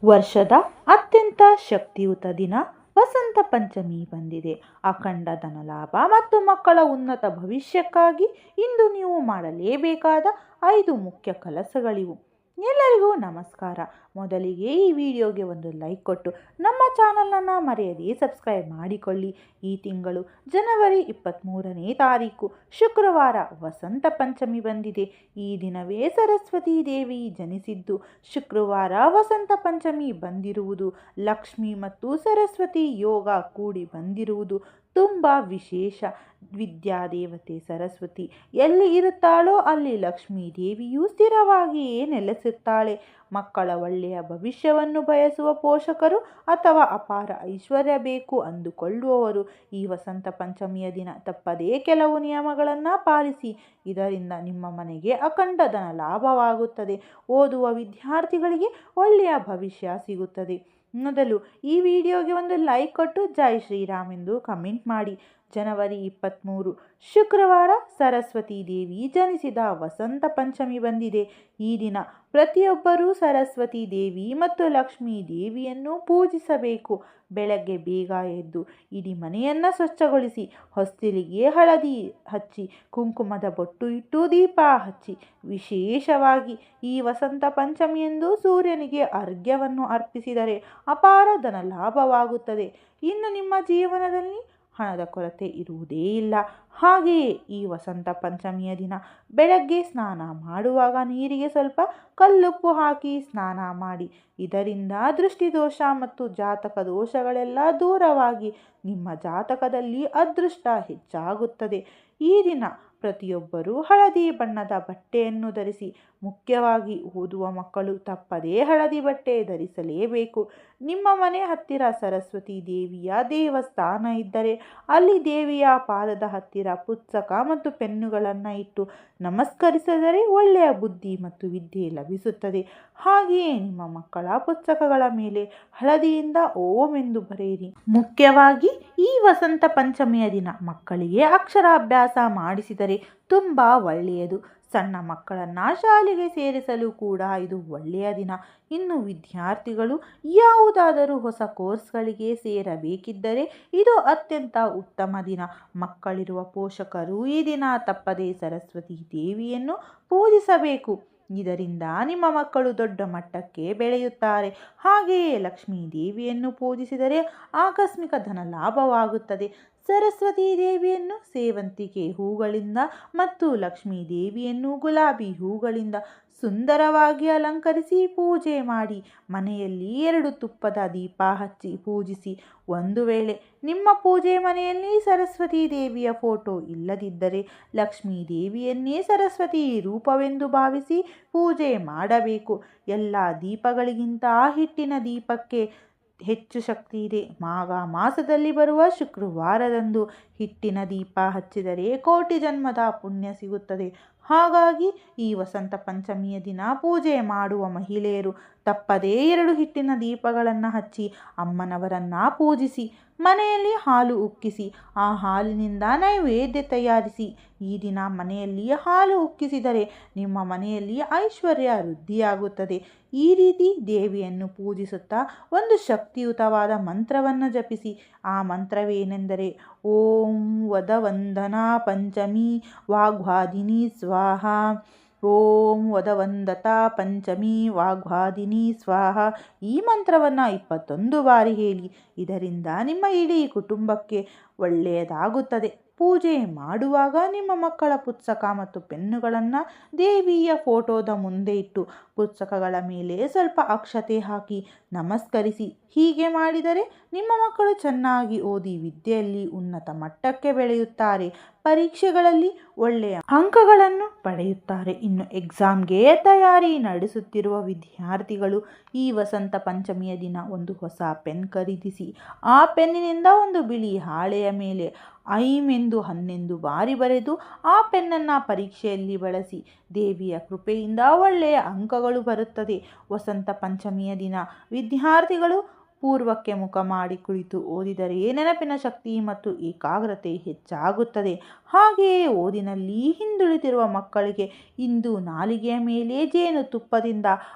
ವರ್ಷದ ಅತ್ಯಂತ ಶಕ್ತಿಯುತ ದಿನ ವಸಂತ ಪಂಚಮಿ ಬಂದಿದೆ. ಅಖಂಡ ಧನಲಾಭ ಮತ್ತು ಮಕ್ಕಳ ಉನ್ನತ ಭವಿಷ್ಯಕ್ಕಾಗಿ ಇಂದು ನೀವು ಮಾಡಲೇಬೇಕಾದ 5 ಮುಖ್ಯ ಕೆಲಸಗಳಿವು. ಎಲ್ಲರಿಗೂ ನಮಸ್ಕಾರ. ಮೊದಲಿಗೆ ಈ ವಿಡಿಯೋಗೆ ಒಂದು ಲೈಕ್ ಕೊಟ್ಟು ನಮ್ಮ ಚಾನಲನ್ನು ಮರೆಯದೇ ಸಬ್ಸ್ಕ್ರೈಬ್ ಮಾಡಿಕೊಳ್ಳಿ. ಈ ತಿಂಗಳು ಜನವರಿ 23ನೇ ತಾರೀಕು ಶುಕ್ರವಾರ ವಸಂತ ಪಂಚಮಿ ಬಂದಿದೆ. ಈ ದಿನವೇ ಸರಸ್ವತಿ ದೇವಿ ಜನಿಸಿದ್ದು. ಶುಕ್ರವಾರ ವಸಂತ ಪಂಚಮಿ ಬಂದಿರುವುದು, ಲಕ್ಷ್ಮಿ ಮತ್ತು ಸರಸ್ವತಿ ಯೋಗ ಕೂಡಿ ಬಂದಿರುವುದು ತುಂಬ ವಿಶೇಷ. ವಿದ್ಯಾದೇವತೆ ಸರಸ್ವತಿ ಎಲ್ಲಿ ಇರುತ್ತಾಳೋ ಅಲ್ಲಿ ಲಕ್ಷ್ಮೀ ದೇವಿಯು ಸ್ಥಿರವಾಗಿಯೇ ನೆಲೆಸುತ್ತಾಳೆ. ಮಕ್ಕಳ ಒಳ್ಳೆಯ ಭವಿಷ್ಯವನ್ನು ಬಯಸುವ ಪೋಷಕರು ಅಥವಾ ಅಪಾರ ಐಶ್ವರ್ಯ ಬೇಕು ಅಂದುಕೊಳ್ಳುವವರು ಈ ವಸಂತ ಪಂಚಮಿಯ ದಿನ ತಪ್ಪದೇ ಕೆಲವು ನಿಯಮಗಳನ್ನು ಪಾಲಿಸಿ. ಇದರಿಂದ ನಿಮ್ಮ ಮನೆಗೆ ಅಖಂಡ ಧನ ಲಾಭವಾಗುತ್ತದೆ. ಓದುವ ವಿದ್ಯಾರ್ಥಿಗಳಿಗೆ ಒಳ್ಳೆಯ ಭವಿಷ್ಯ ಸಿಗುತ್ತದೆ. ಮೊದಲು ಈ ವಿಡಿಯೋಗೆ ಒಂದು ಲೈಕ್ ಕೊಟ್ಟು ಜೈ ಶ್ರೀರಾಮ್ ಎಂದು ಕಮೆಂಟ್ ಮಾಡಿ. ಜನವರಿ 23 ಶುಕ್ರವಾರ ಸರಸ್ವತಿ ದೇವಿ ಜನಿಸಿದ ವಸಂತ ಪಂಚಮಿ ಬಂದಿದೆ. ಈ ದಿನ ಪ್ರತಿಯೊಬ್ಬರೂ ಸರಸ್ವತಿ ದೇವಿ ಮತ್ತು ಲಕ್ಷ್ಮೀ ದೇವಿಯನ್ನು ಪೂಜಿಸಬೇಕು. ಬೆಳಗ್ಗೆ ಬೇಗ ಎದ್ದು ಇಡೀ ಮನೆಯನ್ನು ಸ್ವಚ್ಛಗೊಳಿಸಿ, ಹೊಸ್ತಿಲಿಗೆ ಹಳದಿ ಹಚ್ಚಿ, ಕುಂಕುಮದ ಬೊಟ್ಟು ಇಟ್ಟು ದೀಪ ಹಚ್ಚಿ, ವಿಶೇಷವಾಗಿ ಈ ವಸಂತ ಪಂಚಮಿಯಂದು ಸೂರ್ಯನಿಗೆ ಅರ್ಘ್ಯವನ್ನು ಅರ್ಪಿಸಿದರೆ ಅಪಾರ ಧನ ಲಾಭವಾಗುತ್ತದೆ. ಇನ್ನು ನಿಮ್ಮ ಜೀವನದಲ್ಲಿ ಹಣದ ಕೊರತೆ ಇರುವುದೇ ಇಲ್ಲ. ಹಾಗೆಯೇ ಈ ವಸಂತ ಪಂಚಮಿಯ ದಿನ ಬೆಳಗ್ಗೆ ಸ್ನಾನ ಮಾಡುವಾಗ ನೀರಿಗೆ ಸ್ವಲ್ಪ ಕಲ್ಲುಪ್ಪು ಹಾಕಿ ಸ್ನಾನ ಮಾಡಿ. ಇದರಿಂದ ದೃಷ್ಟಿದೋಷ ಮತ್ತು ಜಾತಕ ದೋಷಗಳೆಲ್ಲ ದೂರವಾಗಿ ನಿಮ್ಮ ಜಾತಕದಲ್ಲಿ ಅದೃಷ್ಟ ಹೆಚ್ಚಾಗುತ್ತದೆ. ಈ ದಿನ ಪ್ರತಿಯೊಬ್ಬರೂ ಹಳದಿ ಬಣ್ಣದ ಬಟ್ಟೆಯನ್ನು ಧರಿಸಿ. ಮುಖ್ಯವಾಗಿ ಓದುವ ಮಕ್ಕಳು ತಪ್ಪದೇ ಹಳದಿ ಬಟ್ಟೆ ಧರಿಸಲೇಬೇಕು. ನಿಮ್ಮ ಮನೆ ಹತ್ತಿರ ಸರಸ್ವತಿ ದೇವಿಯ ದೇವಸ್ಥಾನ ಇದ್ದರೆ ಅಲ್ಲಿ ದೇವಿಯ ಪಾದದ ಹತ್ತಿರ ಪುಸ್ತಕ ಮತ್ತು ಪೆನ್ನುಗಳನ್ನು ಇಟ್ಟು ನಮಸ್ಕರಿಸಿದರೆ ಒಳ್ಳೆಯ ಬುದ್ಧಿ ಮತ್ತು ವಿದ್ಯೆ ಲಭಿಸುತ್ತದೆ. ಹಾಗೆಯೇ ನಿಮ್ಮ ಮಕ್ಕಳ ಪುಸ್ತಕಗಳ ಮೇಲೆ ಹಳದಿಯಿಂದ ಓಂ ಎಂದು ಬರೆಯಿರಿ. ಮುಖ್ಯವಾಗಿ ಈ ವಸಂತ ಪಂಚಮಿಯ ದಿನ ಮಕ್ಕಳಿಗೆ ಅಕ್ಷರಾಭ್ಯಾಸ ಮಾಡಿಸಿದರೆ ತುಂಬ ಒಳ್ಳೆಯದು. ಸಣ್ಣ ಮಕ್ಕಳನ್ನು ಶಾಲೆಗೆ ಸೇರಿಸಲು ಕೂಡ ಇದು ಒಳ್ಳೆಯ ದಿನ. ಇನ್ನು ವಿದ್ಯಾರ್ಥಿಗಳು ಯಾವುದಾದರೂ ಹೊಸ ಕೋರ್ಸ್ಗಳಿಗೆ ಸೇರಬೇಕಿದ್ದರೆ ಇದು ಅತ್ಯಂತ ಉತ್ತಮ ದಿನ. ಮಕ್ಕಳಿರುವ ಪೋಷಕರು ಈ ದಿನ ತಪ್ಪದೇ ಸರಸ್ವತಿ ದೇವಿಯನ್ನು ಪೂಜಿಸಬೇಕು. ಇದರಿಂದ ನಿಮ್ಮ ಮಕ್ಕಳು ದೊಡ್ಡ ಮಟ್ಟಕ್ಕೆ ಬೆಳೆಯುತ್ತಾರೆ. ಹಾಗೆಯೇ ಲಕ್ಷ್ಮೀ ದೇವಿಯನ್ನು ಪೂಜಿಸಿದರೆ ಆಕಸ್ಮಿಕ ಧನ ಲಾಭವಾಗುತ್ತದೆ. ಸರಸ್ವತಿ ದೇವಿಯನ್ನು ಸೇವಂತಿಗೆ ಹೂಗಳಿಂದ ಮತ್ತು ಲಕ್ಷ್ಮೀ ದೇವಿಯನ್ನು ಗುಲಾಬಿ ಹೂಗಳಿಂದ ಸುಂದರವಾಗಿ ಅಲಂಕರಿಸಿ ಪೂಜೆ ಮಾಡಿ. ಮನೆಯಲ್ಲಿ 2 ತುಪ್ಪದ ದೀಪ ಹಚ್ಚಿ ಪೂಜಿಸಿ. ಒಂದು ವೇಳೆ ನಿಮ್ಮ ಪೂಜೆ ಮನೆಯಲ್ಲಿ ಸರಸ್ವತಿ ದೇವಿಯ ಫೋಟೋ ಇಲ್ಲದಿದ್ದರೆ ಲಕ್ಷ್ಮೀ ದೇವಿಯನ್ನೇ ಸರಸ್ವತಿ ರೂಪವೆಂದು ಭಾವಿಸಿ ಪೂಜೆ ಮಾಡಬೇಕು. ಎಲ್ಲ ದೀಪಗಳಿಗಿಂತ ಹಿಟ್ಟಿನ ದೀಪಕ್ಕೆ ಹೆಚ್ಚು ಶಕ್ತಿ ಇದೆ. ಮಾಘ ಮಾಸದಲ್ಲಿ ಬರುವ ಶುಕ್ರವಾರದಂದು ಹಿಟ್ಟಿನ ದೀಪ ಹಚ್ಚಿದರೆ ಕೋಟಿ ಜನ್ಮದ ಪುಣ್ಯ ಸಿಗುತ್ತದೆ. ಹಾಗಾಗಿ ಈ ವಸಂತ ಪಂಚಮಿಯ ದಿನ ಪೂಜೆ ಮಾಡುವ ಮಹಿಳೆಯರು ತಪ್ಪದೇ 2 ಹಿಟ್ಟಿನ ದೀಪಗಳನ್ನು ಹಚ್ಚಿ ಅಮ್ಮನವರನ್ನು ಪೂಜಿಸಿ. ಮನೆಯಲ್ಲಿ ಹಾಲು ಉಕ್ಕಿಸಿ ಆ ಹಾಲಿನಿಂದ ನೈವೇದ್ಯ ತಯಾರಿಸಿ. ಈ ದಿನ ಮನೆಯಲ್ಲಿ ಹಾಲು ಉಕ್ಕಿಸಿದರೆ ನಿಮ್ಮ ಮನೆಯಲ್ಲಿ ಐಶ್ವರ್ಯ ವೃದ್ಧಿಯಾಗುತ್ತದೆ. ಈ ರೀತಿ ದೇವಿಯನ್ನು ಪೂಜಿಸುತ್ತಾ ಒಂದು ಶಕ್ತಿಯುತವಾದ ಮಂತ್ರವನ್ನು ಜಪಿಸಿ. ಆ ಮಂತ್ರವೇನೆಂದರೆ ಓಂ ವದವಂದನಾ ಪಂಚಮಿ ವಾಗ್ವಾದಿನಿ ಸ್ವಾಹ, ಓಂ ವದವಂದತಾ ಪಂಚಮಿ ವಾಗ್ವಾದಿನಿ ಸ್ವಾಹ. ಈ ಮಂತ್ರವನ್ನು 21 ಬಾರಿ ಹೇಳಿ. ಇದರಿಂದ ನಿಮ್ಮ ಇಡೀ ಕುಟುಂಬಕ್ಕೆ ಒಳ್ಳೆಯದಾಗುತ್ತದೆ. ಪೂಜೆ ಮಾಡುವಾಗ ನಿಮ್ಮ ಮಕ್ಕಳ ಪುಸ್ತಕ ಮತ್ತು ಪೆನ್ನುಗಳನ್ನು ದೇವಿಯ ಫೋಟೋದ ಮುಂದೆ ಇಟ್ಟು ಪುಸ್ತಕಗಳ ಮೇಲೆ ಸ್ವಲ್ಪ ಅಕ್ಷತೆ ಹಾಕಿ ನಮಸ್ಕರಿಸಿ. ಹೀಗೆ ಮಾಡಿದರೆ ನಿಮ್ಮ ಮಕ್ಕಳು ಚೆನ್ನಾಗಿ ಓದಿ ವಿದ್ಯೆಯಲ್ಲಿ ಉನ್ನತ ಮಟ್ಟಕ್ಕೆ ಬೆಳೆಯುತ್ತಾರೆ. ಪರೀಕ್ಷೆಗಳಲ್ಲಿ ಒಳ್ಳೆಯ ಅಂಕಗಳನ್ನು ಪಡೆಯುತ್ತಾರೆ. ಇನ್ನು ಎಕ್ಸಾಮ್ಗೆ ತಯಾರಿ ನಡೆಸುತ್ತಿರುವ ವಿದ್ಯಾರ್ಥಿಗಳು ಈ ವಸಂತ ಪಂಚಮಿಯ ದಿನ ಒಂದು ಹೊಸ ಪೆನ್ ಖರೀದಿಸಿ. ಆ ಪೆನ್ನಿನಿಂದ ಒಂದು ಬಿಳಿ ಹಾಳೆಯ ಮೇಲೆ ಐಂ ಎಂದು 11 ಬಾರಿ ಬರೆದು ಆ ಪೆನ್ನನ್ನು ಪರೀಕ್ಷೆಯಲ್ಲಿ ಬಳಸಿ. ದೇವಿಯ ಕೃಪೆಯಿಂದ ಒಳ್ಳೆಯ ಅಂಕಗಳು ಬರುತ್ತದೆ. ವಸಂತ ಪಂಚಮಿಯ ದಿನ ವಿದ್ಯಾರ್ಥಿಗಳು ಪೂರ್ವಕ್ಕೆ ಮುಖ ಮಾಡಿ ಕುಳಿತು ಓದಿದರೆ ನೆನಪಿನ ಶಕ್ತಿ ಮತ್ತು ಏಕಾಗ್ರತೆ ಹೆಚ್ಚಾಗುತ್ತದೆ. ಹಾಗೆಯೇ ಓದಿನಲ್ಲಿ ಹಿಂದುಳಿದಿರುವ ಮಕ್ಕಳಿಗೆ ಇಂದು ನಾಲಿಗೆಯ ಮೇಲೆ ಜೇನುತುಪ್ಪದಿಂದ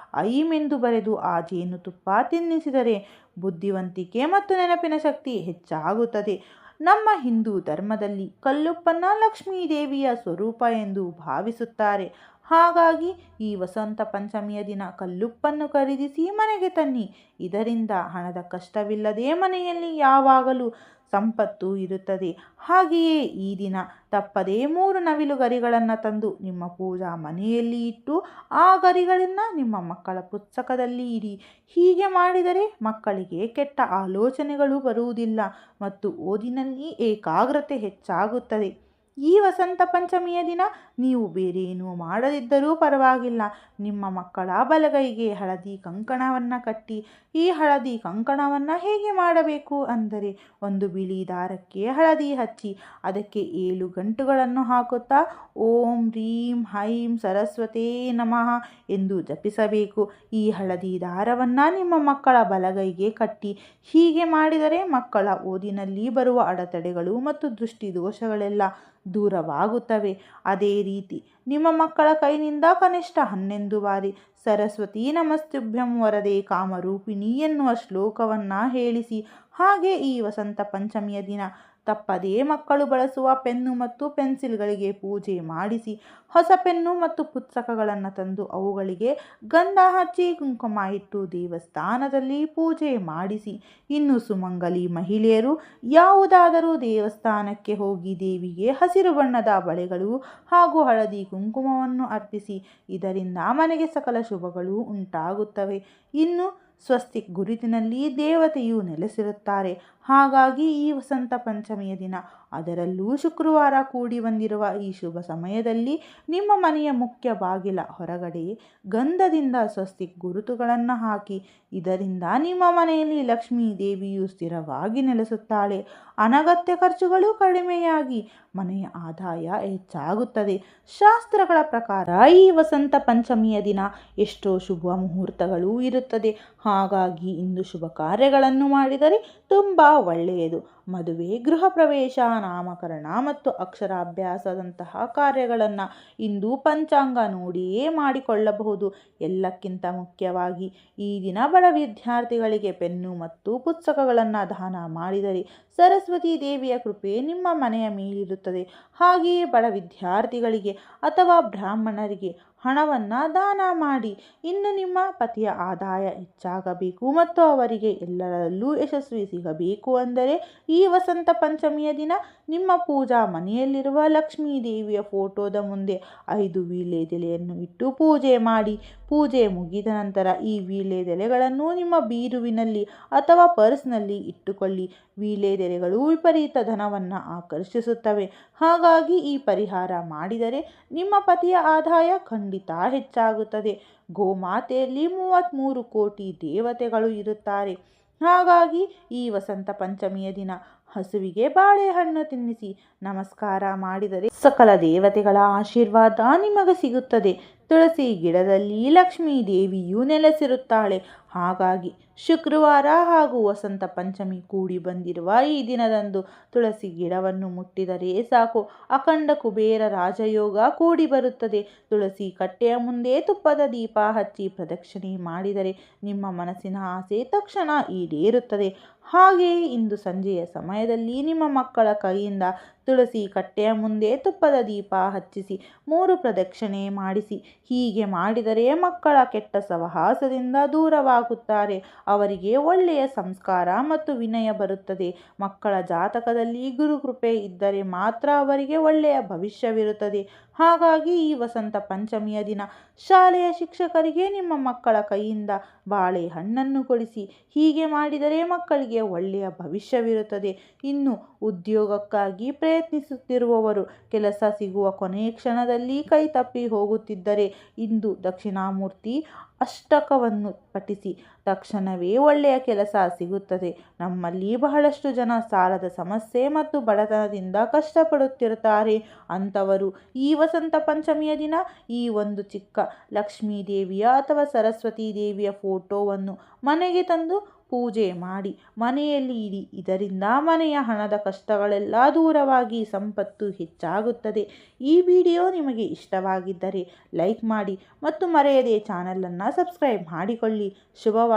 ಐಮೆಂದು ಬರೆದು ಆ ಜೇನುತುಪ್ಪ ತಿನ್ನಿಸಿದರೆ ಬುದ್ಧಿವಂತಿಕೆ ಮತ್ತು ನೆನಪಿನ ಶಕ್ತಿ ಹೆಚ್ಚಾಗುತ್ತದೆ. ನಮ್ಮ ಹಿಂದೂ ಧರ್ಮದಲ್ಲಿ ಕಲ್ಲುಪ್ಪನ್ನು ಲಕ್ಷ್ಮೀ ದೇವಿಯ ಸ್ವರೂಪ ಎಂದು ಭಾವಿಸುತ್ತಾರೆ. ಹಾಗಾಗಿ ಈ ವಸಂತ ಪಂಚಮಿಯ ದಿನ ಕಲ್ಲುಪ್ಪನ್ನು ಖರೀದಿಸಿ ಮನೆಗೆ ತನ್ನಿ. ಇದರಿಂದ ಹಣದ ಕಷ್ಟವಿಲ್ಲದೆ ಮನೆಯಲ್ಲಿ ಯಾವಾಗಲೂ ಸಂಪತ್ತು ಇರುತ್ತದೆ. ಹಾಗೆಯೇ ಈ ದಿನ ತಪ್ಪದೇ 3 ನವಿಲು ಗರಿಗಳನ್ನು ತಂದು ನಿಮ್ಮ ಪೂಜಾ ಮನೆಯಲ್ಲಿ ಇಟ್ಟು ಆ ಗರಿಗಳನ್ನು ನಿಮ್ಮ ಮಕ್ಕಳ ಪುಸ್ತಕದಲ್ಲಿ ಇಡಿ. ಹೀಗೆ ಮಾಡಿದರೆ ಮಕ್ಕಳಿಗೆ ಕೆಟ್ಟ ಆಲೋಚನೆಗಳು ಬರುವುದಿಲ್ಲ ಮತ್ತು ಓದಿನಲ್ಲಿ ಏಕಾಗ್ರತೆ ಹೆಚ್ಚಾಗುತ್ತದೆ. ಈ ವಸಂತ ಪಂಚಮಿಯ ದಿನ ನೀವು ಬೇರೇನೂ ಮಾಡದಿದ್ದರೂ ಪರವಾಗಿಲ್ಲ, ನಿಮ್ಮ ಮಕ್ಕಳ ಬಲಗೈಗೆ ಹಳದಿ ಕಂಕಣವನ್ನು ಕಟ್ಟಿ. ಈ ಹಳದಿ ಕಂಕಣವನ್ನು ಹೇಗೆ ಮಾಡಬೇಕು ಅಂದರೆ, ಒಂದು ಬಿಳಿ ದಾರಕ್ಕೆ ಹಳದಿ ಹಚ್ಚಿ ಅದಕ್ಕೆ 7 ಗಂಟುಗಳನ್ನು ಹಾಕುತ್ತಾ ಓಂ ರೀಂ ಹೈಂ ಸರಸ್ವತೇ ನಮಃ ಎಂದು ಜಪಿಸಬೇಕು. ಈ ಹಳದಿ ದಾರವನ್ನು ನಿಮ್ಮ ಮಕ್ಕಳ ಬಲಗೈಗೆ ಕಟ್ಟಿ. ಹೀಗೆ ಮಾಡಿದರೆ ಮಕ್ಕಳ ಓದಿನಲ್ಲಿ ಬರುವ ಅಡೆತಡೆಗಳು ಮತ್ತು ದೃಷ್ಟಿದೋಷಗಳೆಲ್ಲ ದೂರವಾಗುತ್ತವೆ. ಅದೇ ರೀತಿ ನಿಮ್ಮ ಮಕ್ಕಳ ಕೈನಿಂದ ಕನಿಷ್ಠ 11 ಬಾರಿ ಸರಸ್ವತಿ ನಮಸ್ತುಭ್ಯಂ ವರದೆ ಕಾಮರೂಪಿಣಿ ಎನ್ನುವ ಶ್ಲೋಕವನ್ನು ಹೇಳಿಸಿ. ಹಾಗೆ ಈ ವಸಂತ ಪಂಚಮಿಯ ದಿನ ತಪ್ಪದೇ ಮಕ್ಕಳು ಬಳಸುವ ಪೆನ್ನು ಮತ್ತು ಪೆನ್ಸಿಲ್ಗಳಿಗೆ ಪೂಜೆ ಮಾಡಿಸಿ. ಹೊಸ ಪೆನ್ನು ಮತ್ತು ಪುಸ್ತಕಗಳನ್ನು ತಂದು ಅವುಗಳಿಗೆ ಗಂಧ ಹಚ್ಚಿ ಕುಂಕುಮ ಇಟ್ಟು ದೇವಸ್ಥಾನದಲ್ಲಿ ಪೂಜೆ ಮಾಡಿಸಿ. ಇನ್ನು ಸುಮಂಗಲಿ ಮಹಿಳೆಯರು ಯಾವುದಾದರೂ ದೇವಸ್ಥಾನಕ್ಕೆ ಹೋಗಿ ದೇವಿಗೆ ಹಸಿರು ಬಣ್ಣದ ಬಳೆಗಳು ಹಾಗೂ ಹಳದಿ ಕುಂಕುಮವನ್ನು ಅರ್ಪಿಸಿ. ಇದರಿಂದ ಮನೆಗೆ ಸಕಲ ಶುಭಗಳು ಉಂಟಾಗುತ್ತವೆ. ಇನ್ನು ಸ್ವಸ್ತಿಕ್ ಗುರುತಿನಲ್ಲಿ ದೇವತೆಯು ನೆಲೆಸಿರುತ್ತಾರೆ. ಹಾಗಾಗಿ ಈ ವಸಂತ ಪಂಚಮಿಯ ದಿನ, ಅದರಲ್ಲೂ ಶುಕ್ರವಾರ ಕೂಡಿ ಬಂದಿರುವ ಈ ಶುಭ ಸಮಯದಲ್ಲಿ ನಿಮ್ಮ ಮನೆಯ ಮುಖ್ಯ ಬಾಗಿಲ ಹೊರಗಡೆ ಗಂಧದಿಂದ ಸ್ವಸ್ತಿಕ್ ಗುರುತುಗಳನ್ನು ಹಾಕಿ. ಇದರಿಂದ ನಿಮ್ಮ ಮನೆಯಲ್ಲಿ ಲಕ್ಷ್ಮೀ ದೇವಿಯು ಸ್ಥಿರವಾಗಿ ನೆಲೆಸುತ್ತಾಳೆ. ಅನಗತ್ಯ ಖರ್ಚುಗಳು ಕಡಿಮೆಯಾಗಿ ಮನೆಯ ಆದಾಯ ಹೆಚ್ಚಾಗುತ್ತದೆ. ಶಾಸ್ತ್ರಗಳ ಪ್ರಕಾರ ಈ ವಸಂತ ಪಂಚಮಿಯ ದಿನ ಎಷ್ಟೋ ಶುಭ ಮುಹೂರ್ತಗಳು ಇರುತ್ತದೆ. ಹಾಗಾಗಿ ಇಂದು ಶುಭ ಕಾರ್ಯಗಳನ್ನು ಮಾಡಿದರೆ ತುಂಬ ಒಳ್ಳೆಯದು. ಮದುವೆ, ಗೃಹ ಪ್ರವೇಶ, ನಾಮಕರಣ ಮತ್ತು ಅಕ್ಷರಾಭ್ಯಾಸದಂತಹ ಕಾರ್ಯಗಳನ್ನು ಇಂದು ಪಂಚಾಂಗ ನೋಡಿಯೇ ಮಾಡಿಕೊಳ್ಳಬಹುದು. ಎಲ್ಲಕ್ಕಿಂತ ಮುಖ್ಯವಾಗಿ ಈ ದಿನ ಬಡ ವಿದ್ಯಾರ್ಥಿಗಳಿಗೆ ಪೆನ್ನು ಮತ್ತು ಪುಸ್ತಕಗಳನ್ನು ದಾನ ಮಾಡಿದರೆ ಸರಸ್ವತಿ ದೇವಿಯ ಕೃಪೆ ನಿಮ್ಮ ಮನೆಯ ಮೇಲಿರುತ್ತದೆ. ಹಾಗೆಯೇ ಬಡ ವಿದ್ಯಾರ್ಥಿಗಳಿಗೆ ಅಥವಾ ಬ್ರಾಹ್ಮಣರಿಗೆ ಹಣವನ್ನು ದಾನ ಮಾಡಿ. ಇನ್ನು ನಿಮ್ಮ ಪತಿಯ ಆದಾಯ ಹೆಚ್ಚಾಗಬೇಕು ಮತ್ತು ಅವರಿಗೆ ಎಲ್ಲರಲ್ಲೂ ಯಶಸ್ವಿ ಸಿಗಬೇಕು ಅಂದರೆ ಈ ವಸಂತ ಪಂಚಮಿಯ ದಿನ ನಿಮ್ಮ ಪೂಜಾ ಮನೆಯಲ್ಲಿರುವ ಲಕ್ಷ್ಮೀ ದೇವಿಯ ಫೋಟೋದ ಮುಂದೆ 5 ವೀಳ್ಯದೆಲೆಯನ್ನು ಇಟ್ಟು ಪೂಜೆ ಮಾಡಿ. ಪೂಜೆ ಮುಗಿದ ನಂತರ ಈ ವೀಳ್ಯದೆಲೆಗಳನ್ನು ನಿಮ್ಮ ಬೀರುವಿನಲ್ಲಿ ಅಥವಾ ಪರ್ಸ್ನಲ್ಲಿ ಇಟ್ಟುಕೊಳ್ಳಿ. ವೀಳ್ಯದೆಲೆಗಳು ವಿಪರೀತ ಧನವನ್ನು ಆಕರ್ಷಿಸುತ್ತವೆ. ಹಾಗಾಗಿ ಈ ಪರಿಹಾರ ಮಾಡಿದರೆ ನಿಮ್ಮ ಪತಿಯ ಆದಾಯ ಖಂಡಿತ ಹೆಚ್ಚಾಗುತ್ತದೆ. ಗೋಮಾತೆಯಲ್ಲಿ 33 ಕೋಟಿ ದೇವತೆಗಳು ಇರುತ್ತಾರೆ. ಹಾಗಾಗಿ ಈ ವಸಂತ ಪಂಚಮಿಯ ದಿನ ಹಸುವಿಗೆ ಬಾಳೆಹಣ್ಣು ತಿನ್ನಿಸಿ ನಮಸ್ಕಾರ ಮಾಡಿದರೆ ಸಕಲ ದೇವತೆಗಳ ಆಶೀರ್ವಾದ ನಿಮಗೆ ಸಿಗುತ್ತದೆ. ತುಳಸಿ ಗಿಡದಲ್ಲಿ ಲಕ್ಷ್ಮೀ ದೇವಿಯು ನೆಲೆಸಿರುತ್ತಾಳೆ. ಹಾಗಾಗಿ ಶುಕ್ರವಾರ ಹಾಗೂ ವಸಂತ ಪಂಚಮಿ ಕೂಡಿ ಬಂದಿರುವ ಈ ದಿನದಂದು ತುಳಸಿ ಗಿಡವನ್ನು ಮುಟ್ಟಿದರೆ ಸಾಕು, ಅಖಂಡ ಕುಬೇರ ರಾಜಯೋಗ ಕೂಡಿ ಬರುತ್ತದೆ. ತುಳಸಿ ಕಟ್ಟೆಯ ಮುಂದೆ ತುಪ್ಪದ ದೀಪ ಹಚ್ಚಿ ಪ್ರದಕ್ಷಿಣೆ ಮಾಡಿದರೆ ನಿಮ್ಮ ಮನಸ್ಸಿನ ಆಸೆ ತಕ್ಷಣ ಈಡೇರುತ್ತದೆ. ಹಾಗೆಯೇ ಇಂದು ಸಂಜೆಯ ಸಮಯದಲ್ಲಿ ನಿಮ್ಮ ಮಕ್ಕಳ ಕೈಯಿಂದ ತುಳಸಿ ಕಟ್ಟೆಯ ಮುಂದೆ ತುಪ್ಪದ ದೀಪ ಹಚ್ಚಿಸಿ 3 ಪ್ರದಕ್ಷಿಣೆ ಮಾಡಿಸಿ. ಹೀಗೆ ಮಾಡಿದರೆ ಮಕ್ಕಳ ಕೆಟ್ಟ ಸಹವಾಸದಿಂದ ದೂರವಾಗುತ್ತಾರೆ. ಅವರಿಗೆ ಒಳ್ಳೆಯ ಸಂಸ್ಕಾರ ಮತ್ತು ವಿನಯ ಬರುತ್ತದೆ. ಮಕ್ಕಳ ಜಾತಕದಲ್ಲಿ ಗುರುಕೃಪೆ ಇದ್ದರೆ ಮಾತ್ರ ಅವರಿಗೆ ಒಳ್ಳೆಯ ಭವಿಷ್ಯವಿರುತ್ತದೆ. ಹಾಗಾಗಿ ಈ ವಸಂತ ಪಂಚಮಿಯ ದಿನ ಶಾಲೆಯ ಶಿಕ್ಷಕರಿಗೆ ನಿಮ್ಮ ಮಕ್ಕಳ ಕೈಯಿಂದ ಬಾಳೆಹಣ್ಣನ್ನು ಕೊಡಿಸಿ. ಹೀಗೆ ಮಾಡಿದರೆ ಮಕ್ಕಳಿಗೆ ಒಳ್ಳೆಯ ಭವಿಷ್ಯವಿರುತ್ತದೆ. ಇನ್ನು ಉದ್ಯೋಗಕ್ಕಾಗಿ ಪ್ರಯತ್ನಿಸುತ್ತಿರುವವರು ಕೆಲಸ ಸಿಗುವ ಕೊನೆಯ ಕ್ಷಣದಲ್ಲಿ ಕೈ ತಪ್ಪಿ ಹೋಗುತ್ತಿದ್ದರೆ ಇಂದು ದಕ್ಷಿಣಾಮೂರ್ತಿ ಅಷ್ಟಕವನ್ನು ಪಠಿಸಿ. ತಕ್ಷಣವೇ ಒಳ್ಳೆಯ ಕೆಲಸ ಸಿಗುತ್ತದೆ. ನಮ್ಮಲ್ಲಿ ಬಹಳಷ್ಟು ಜನ ಸಾಲದ ಸಮಸ್ಯೆ ಮತ್ತು ಬಡತನದಿಂದ ಕಷ್ಟಪಡುತ್ತಿರುತ್ತಾರೆ. ಅಂಥವರು ಈ ವಸಂತ ಪಂಚಮಿಯ ದಿನ ಈ ಒಂದು ಚಿಕ್ಕ ಲಕ್ಷ್ಮೀ ದೇವಿಯ ಅಥವಾ ಸರಸ್ವತಿ ದೇವಿಯ ಫೋಟೋವನ್ನು ಮನೆಗೆ ತಂದು ಪೂಜೆ ಮಾಡಿ ಮನೆಯಲ್ಲಿ ಇಡಿ. ಇದರಿಂದ ಮನೆಯ ಹಣದ ಕಷ್ಟಗಳೆಲ್ಲ ದೂರವಾಗಿ ಸಂಪತ್ತು ಹೆಚ್ಚಾಗುತ್ತದೆ. ಈ ವಿಡಿಯೋ ನಿಮಗೆ ಇಷ್ಟವಾಗಿದ್ದರೆ ಲೈಕ್ ಮಾಡಿ ಮತ್ತು ಮರೆಯದೆ ಚಾನಲನ್ನು ಸಬ್ಸ್ಕ್ರೈಬ್ ಮಾಡಿಕೊಳ್ಳಿ. ಶುಭವಾಗಲಿ.